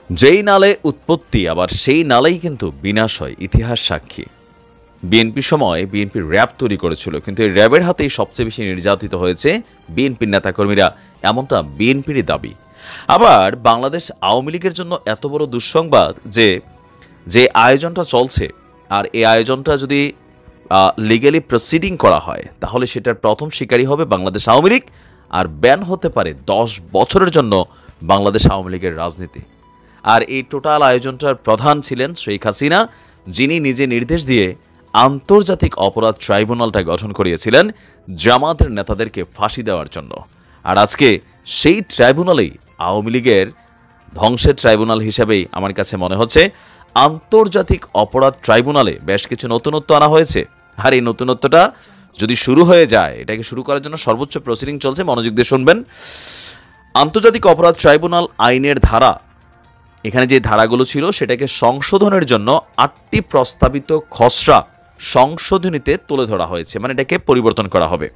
যেই নালে উৎপত্তি আবার সেই নালেই কিন্তু বিনাশ হয়, ইতিহাস সাক্ষী। বিএনপির সময় বিএনপি র্যাব তৈরি করেছিল, কিন্তু এই র্যাবের হাতেই সবচেয়ে বেশি নির্যাতিত হয়েছে বিএনপির নেতাকর্মীরা, এমনটা বিএনপিরই দাবি। আবার বাংলাদেশ আওয়ামী লীগের জন্য এত বড় দুঃসংবাদ যে আয়োজনটা চলছে, আর এই আয়োজনটা যদি লিগ্যালি প্রসিডিং করা হয় তাহলে সেটার প্রথম শিকারী হবে বাংলাদেশ আওয়ামী লীগ, আর ব্যান হতে পারে 10 বছরের জন্য বাংলাদেশ আওয়ামী লীগের রাজনীতি। আর এই টোটাল আয়োজনটার প্রধান ছিলেন শেখ হাসিনা, যিনি নিজে নির্দেশ দিয়ে আন্তর্জাতিক অপরাধ ট্রাইব্যুনালটা গঠন করিয়েছিলেন জামাতের নেতাদেরকে ফাঁসি দেওয়ার জন্য। আর আজকে সেই ট্রাইব্যুনালেই আওয়ামী লীগের ধ্বংসের ট্রাইব্যুনাল হিসেবেই আমার কাছে মনে হচ্ছে আন্তর্জাতিক অপরাধ ট্রাইব্যুনালে বেশ কিছু নতুনত্ব আনা হয়েছে। আর এই নতুনত্বটা যদি শুরু হয়ে যায়, এটাকে শুরু করার জন্য সর্বোচ্চ প্রসিডিং চলছে, মনোযোগ দিয়ে শুনবেন। আন্তর্জাতিক অপরাধ ট্রাইব্যুনাল আইনের ধারা, এখানে যে ধারাগুলো ছিল সেটাকে সংশোধনের জন্য 8টি প্রস্তাবিত খসড়া সংশোধনীতে তুলে ধরা হয়েছে, মানে এটাকে পরিবর্তন করা হবে।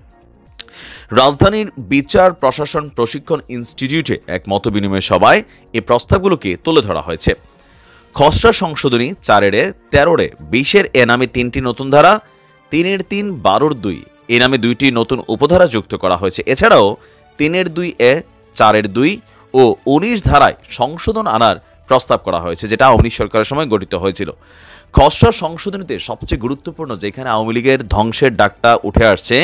রাজধানীর বিচার প্রশাসন প্রশিক্ষণ ইনস্টিটিউটে এক মতবিনিময় সভায় এই প্রস্তাবগুলোকে তুলে ধরা হয়েছে। খসড়া সংশোধনী 4-13 20 এ নামে 3টি নতুন ধারা, 3-3, 12-2 এ নামে 2টি নতুন উপধারা যুক্ত করা হয়েছে। এছাড়াও 3-2 4-2 ও 19 ধারায় সংশোধন আনার প্রস্তাব করা হয়েছে, যেটা আওয়ামী লীগ সরকারের সময় গঠিত হয়েছিল। খসড়া সংশোধনীতে সবচেয়ে গুরুত্বপূর্ণ যেখানে আওয়ামী লীগের ধ্বংসের ডাকটা উঠে আসছে,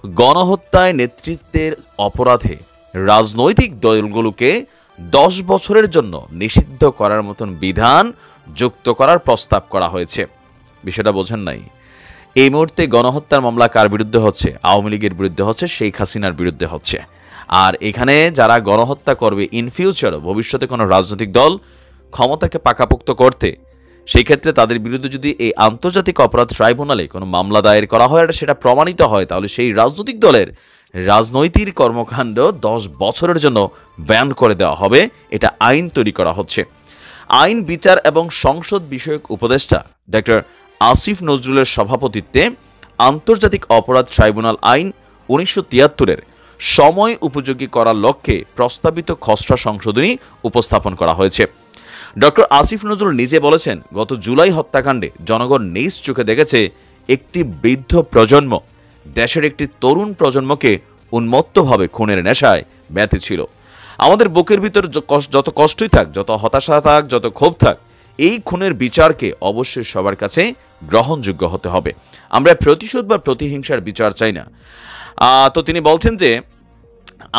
গণহত্যায় নেতৃত্বের অপরাধে রাজনৈতিক দলগুলোকে 10 বছরের জন্য নিষিদ্ধ করার মতন বিধান যুক্ত করার প্রস্তাব করা হয়েছে। বিষয়টা বোঝেন নাই? এই মুহূর্তে গণহত্যার মামলা কার বিরুদ্ধে হচ্ছে? আওয়ামী লীগের বিরুদ্ধে হচ্ছে, শেখ হাসিনার বিরুদ্ধে হচ্ছে। আর এখানে যারা গণহত্যা করবে ইন ফিউচারও, ভবিষ্যতে কোনো রাজনৈতিক দল ক্ষমতাকে পাকাপোক্ত করতে, সেই ক্ষেত্রে তাদের বিরুদ্ধে যদি এই আন্তর্জাতিক অপরাধ ট্রাইব্যুনালে কোনো মামলা দায়ের করা হয় আর সেটা প্রমাণিত হয়, তাহলে সেই রাজনৈতিক দলের রাজনৈতিক কর্মকাণ্ড 10 বছরের জন্য ব্যান করে দেওয়া হবে। এটা আইন তৈরি করা হচ্ছে। আইন, বিচার এবং সংসদ বিষয়ক উপদেষ্টা ডক্টর আসিফ নজরুলের সভাপতিত্বে আন্তর্জাতিক অপরাধ ট্রাইব্যুনাল আইন 1973-এর সময় উপযোগী করার লক্ষ্যে প্রস্তাবিত খসড়া সংশোধনী উপস্থাপন করা হয়েছে। ডক্টর আসিফ নজরুল নিজে বলেছেন, গত জুলাই হত্যাকাণ্ডে জনগণ নিজ চোখে দেখেছে একটি বৃদ্ধ প্রজন্ম দেশের একটি তরুণ প্রজন্মকে উন্মত্তভাবে খুনের নেশায় ব্যথিত ছিল। আমাদের বুকের ভিতর যত কষ্টই থাক, যত হতাশা থাক, যত ক্ষোভ থাক, এই খুনের বিচারকে অবশ্যই সবার কাছে গ্রহণযোগ্য হতে হবে। আমরা প্রতিশোধ বা প্রতিহিংসার বিচার চাই না। তো তিনি বলছেন যে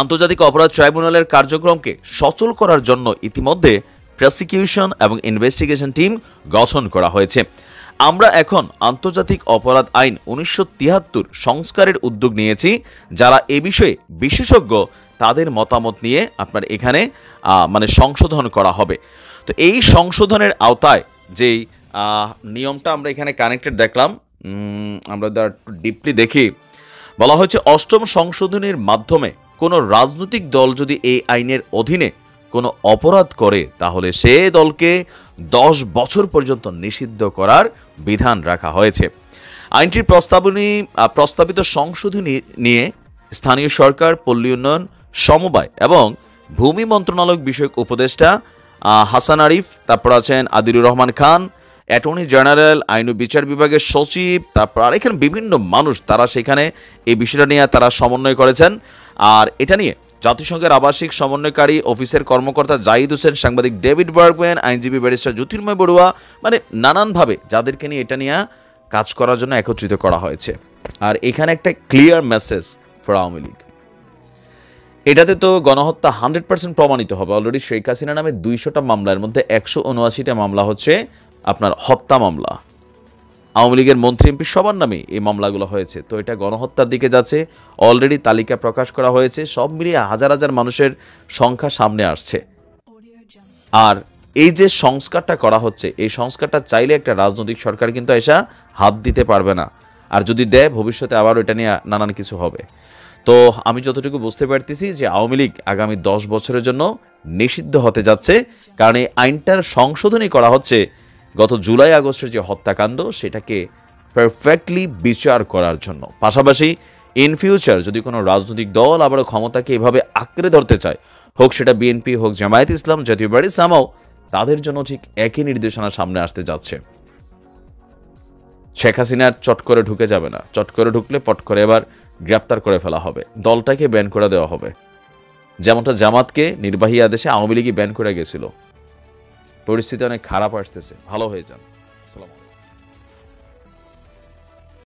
আন্তর্জাতিক অপরাধ ট্রাইব্যুনালের কার্যক্রমকে সচল করার জন্য ইতিমধ্যে প্রসিকিউশন এবং ইনভেস্টিগেশন টিম গঠন করা হয়েছে। আমরা এখন আন্তর্জাতিক অপরাধ আইন 1973 সংস্কারের উদ্যোগ নিয়েছি। যারা এ বিষয়ে বিশেষজ্ঞ তাদের মতামত নিয়ে আপনার এখানে মানে সংশোধন করা হবে। তো এই সংশোধনের আওতায় যেই নিয়মটা আমরা এখানে কানেক্টেড দেখলাম, আমরা একটু ডিপলি দেখি। বলা হয়েছে, 8ম সংশোধনীর মাধ্যমে কোনো রাজনৈতিক দল যদি এই আইনের অধীনে কোনো অপরাধ করে তাহলে সে দলকে 10 বছর পর্যন্ত নিষিদ্ধ করার বিধান রাখা হয়েছে। আইনটির প্রস্তাবিত সংশোধনী নিয়ে স্থানীয় সরকার, পল্লী উন্নয়ন, সমবায় এবং ভূমি মন্ত্রণালয় বিষয়ক উপদেষ্টা হাসান আরিফ, তারপর আছেন আদিলুর রহমান খান, অ্যাটর্নি জেনারেল, আইন ও বিচার বিভাগের সচিব, তারপর আর এখানে বিভিন্ন মানুষ, তারা সেখানে এই বিষয়টা নিয়ে তারা সমন্বয় করেছেন। আর এটা নিয়ে জাতিসংঘের আবাসিক সমন্বয়কারী অফিসের কর্মকর্তা জাহিদ হোসেন, সাংবাদিক ডেভিড বার্গম্যান, আইনজীবী ব্যারিস্টার জ্যোতির্ময় বড়ুয়া, মানে নানানভাবে যাদেরকে নিয়ে এটা নিয়ে কাজ করার জন্য একত্রিত করা হয়েছে। আর এখানে একটা clear message for Awami League, এটাতে তো গণহত্যা 100% প্রমাণিত হবে। অলরেডি শেখ হাসিনা নামে 200টা মামলার মধ্যে 179টা মামলা হচ্ছে আপনার হত্যা মামলা। আওয়ামী লীগের মন্ত্রী, এমপি সবার নামে এই মামলাগুলো হয়েছে। তো এটা গণহত্যার দিকে যাচ্ছে। অলরেডি তালিকা প্রকাশ করা হয়েছে। সব মিলিয়ে হাজার হাজার মানুষের সংখ্যা সামনে আসছে। আর এই যে সংস্কারটা করা হচ্ছে, এই সংস্কারটা চাইলে একটা রাজনৈতিক সরকার কিন্তু এসা হাত দিতে পারবে না। আর যদি দেয়, ভবিষ্যতে আবার এটা নিয়ে নানান কিছু হবে। তো আমি যতটুকু বুঝতে পারতেছি যে আওয়ামী লীগ আগামী 10 বছরের জন্য নিষিদ্ধ হতে যাচ্ছে, কারণ এই আইনটার সংশোধনী করা হচ্ছে গত জুলাই আগস্টের যে হত্যাকাণ্ড সেটাকে পারফেক্টলি বিচার করার জন্য। পাশাপাশি ইন ফিউচার যদি কোনো রাজনৈতিক দল আবারও ক্ষমতাকে এভাবে আঁকড়ে ধরতে চায়, হোক সেটা বিএনপি, হোক জামায়াত ইসলাম, জাতীয় পার্টি, সামাও তাদের জন্য ঠিক একই নির্দেশনা সামনে আসতে যাচ্ছে। শেখ হাসিনার চট করে ঢুকে যাবে না, চট করে ঢুকলে পট করে এবার গ্রেপ্তার করে ফেলা হবে, দলটাকে ব্যান করে দেওয়া হবে। যেমনটা জামাতকে নির্বাহী আদেশে আওয়ামী লীগই ব্যান করে গেছিল। পরিস্থিতি অনেক খারাপ আসতেছে, ভালো হয়ে যান। আসসালামু আলাইকুম।